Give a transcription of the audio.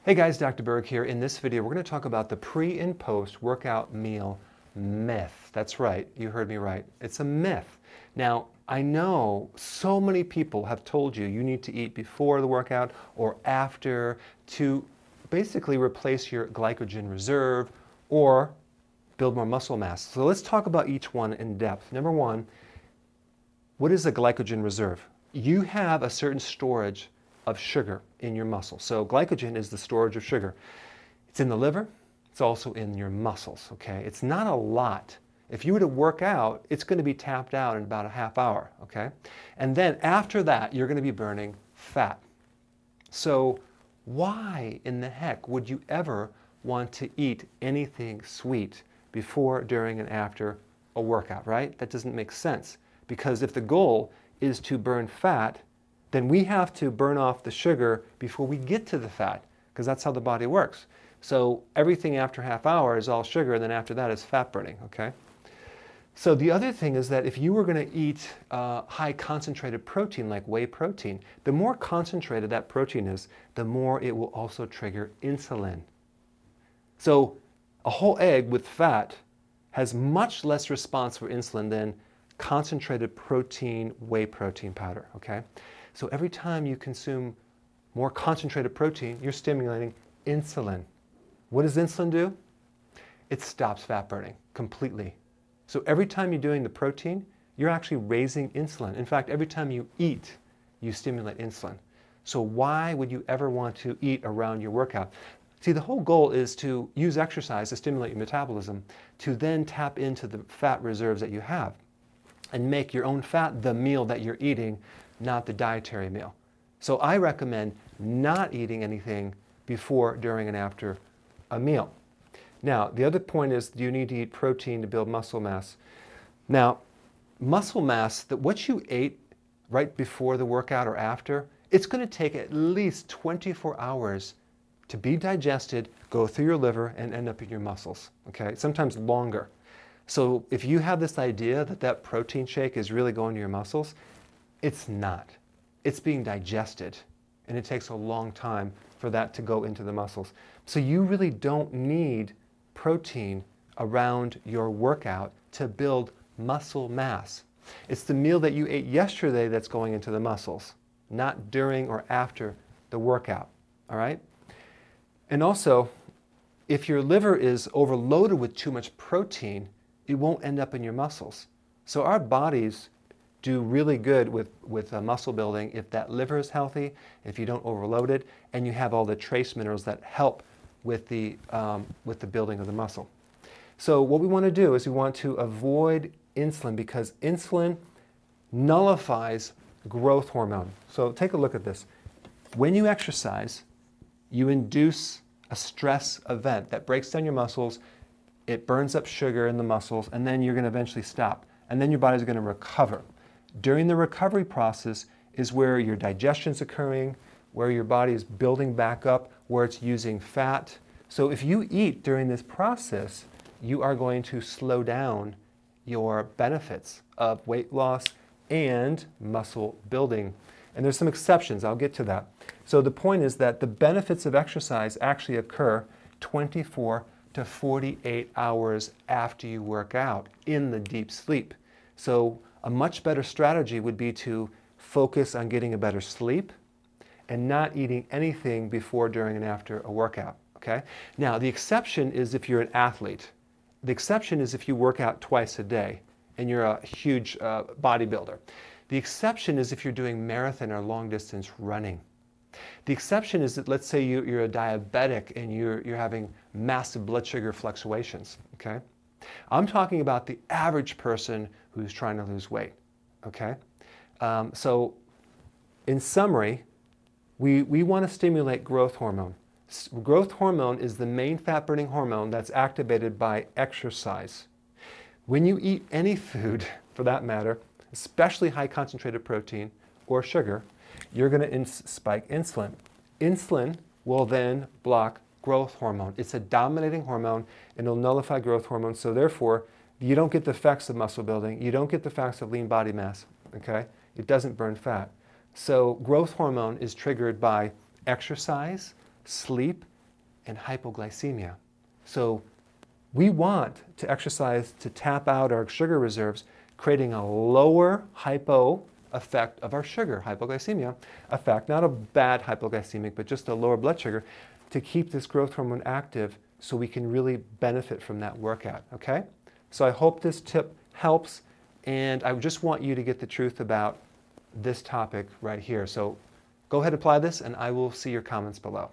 Hey guys, Dr. Berg here. In this video, we're going to talk about the pre and post workout meal myth. That's right, you heard me right. It's a myth. Now, I know so many people have told you you need to eat before the workout or after to basically replace your glycogen reserve or build more muscle mass. So let's talk about each one in depth. Number one, what is a glycogen reserve? You have a certain storage of sugar in your muscle. So glycogen is the storage of sugar. It's in the liver, it's also in your muscles, okay? It's not a lot. If you were to work out, it's going to be tapped out in about a half hour, okay? And then after that, you're going to be burning fat. So why in the heck would you ever want to eat anything sweet before, during, and after a workout, right? That doesn't make sense. Because if the goal is to burn fat, then we have to burn off the sugar before we get to the fat, because that's how the body works. So everything after half hour is all sugar, and then after that is fat burning, okay? So the other thing is that if you were going to eat high concentrated protein, like whey protein, the more concentrated that protein is, the more it will also trigger insulin. So a whole egg with fat has much less response for insulin than concentrated protein, whey protein powder, okay? So every time you consume more concentrated protein, you're stimulating insulin. What does insulin do? It stops fat burning completely. So every time you're doing the protein, you're actually raising insulin. In fact, every time you eat, you stimulate insulin. So why would you ever want to eat around your workout? See, the whole goal is to use exercise to stimulate your metabolism, to then tap into the fat reserves that you have and make your own fat the meal that you're eating, not the dietary meal. So I recommend not eating anything before, during, and after a meal. Now, the other point is, do you need to eat protein to build muscle mass? Now, muscle mass, what you ate right before the workout or after, it's going to take at least 24 hours to be digested, go through your liver, and end up in your muscles, okay? Sometimes longer. So if you have this idea that that protein shake is really going to your muscles, it's not. It's being digested, and it takes a long time for that to go into the muscles. So you really don't need protein around your workout to build muscle mass. It's the meal that you ate yesterday that's going into the muscles, not during or after the workout, all right? And also, if your liver is overloaded with too much protein, it won't end up in your muscles. So our bodies do really good with muscle building if that liver is healthy, if you don't overload it, and you have all the trace minerals that help with the building of the muscle. So what we want to do is we want to avoid insulin, because insulin nullifies growth hormone. So take a look at this. When you exercise, you induce a stress event that breaks down your muscles, it burns up sugar in the muscles, and then you're going to eventually stop. And then your body's going to recover. During the recovery process is where your digestion's occurring, where your body is building back up, where it's using fat. So if you eat during this process, you are going to slow down your benefits of weight loss and muscle building. And there's some exceptions, I'll get to that. So the point is that the benefits of exercise actually occur 24 to 48 hours after you work out in the deep sleep. So a much better strategy would be to focus on getting a better sleep and not eating anything before, during, and after a workout, okay? Now, the exception is if you're an athlete. The exception is if you work out twice a day and you're a huge bodybuilder. The exception is if you're doing marathon or long distance running. The exception is that, let's say you're a diabetic and you're having massive blood sugar fluctuations, okay? I'm talking about the average person who's trying to lose weight, okay? So in summary, we want to stimulate growth hormone. Growth hormone is the main fat-burning hormone that's activated by exercise. When you eat any food, for that matter, especially high concentrated protein or sugar, you're going to spike insulin. Insulin will then block growth hormone. It's a dominating hormone, and it'll nullify growth hormone, so therefore you don't get the effects of muscle building, you don't get the effects of lean body mass, okay? It doesn't burn fat. So growth hormone is triggered by exercise, sleep, and hypoglycemia. So we want to exercise to tap out our sugar reserves, creating a lower hypo effect of our sugar, hypoglycemia effect, not a bad hypoglycemic, but just a lower blood sugar, to keep this growth hormone active so we can really benefit from that workout, okay? So I hope this tip helps, and I just want you to get the truth about this topic right here. So go ahead and apply this, and I will see your comments below.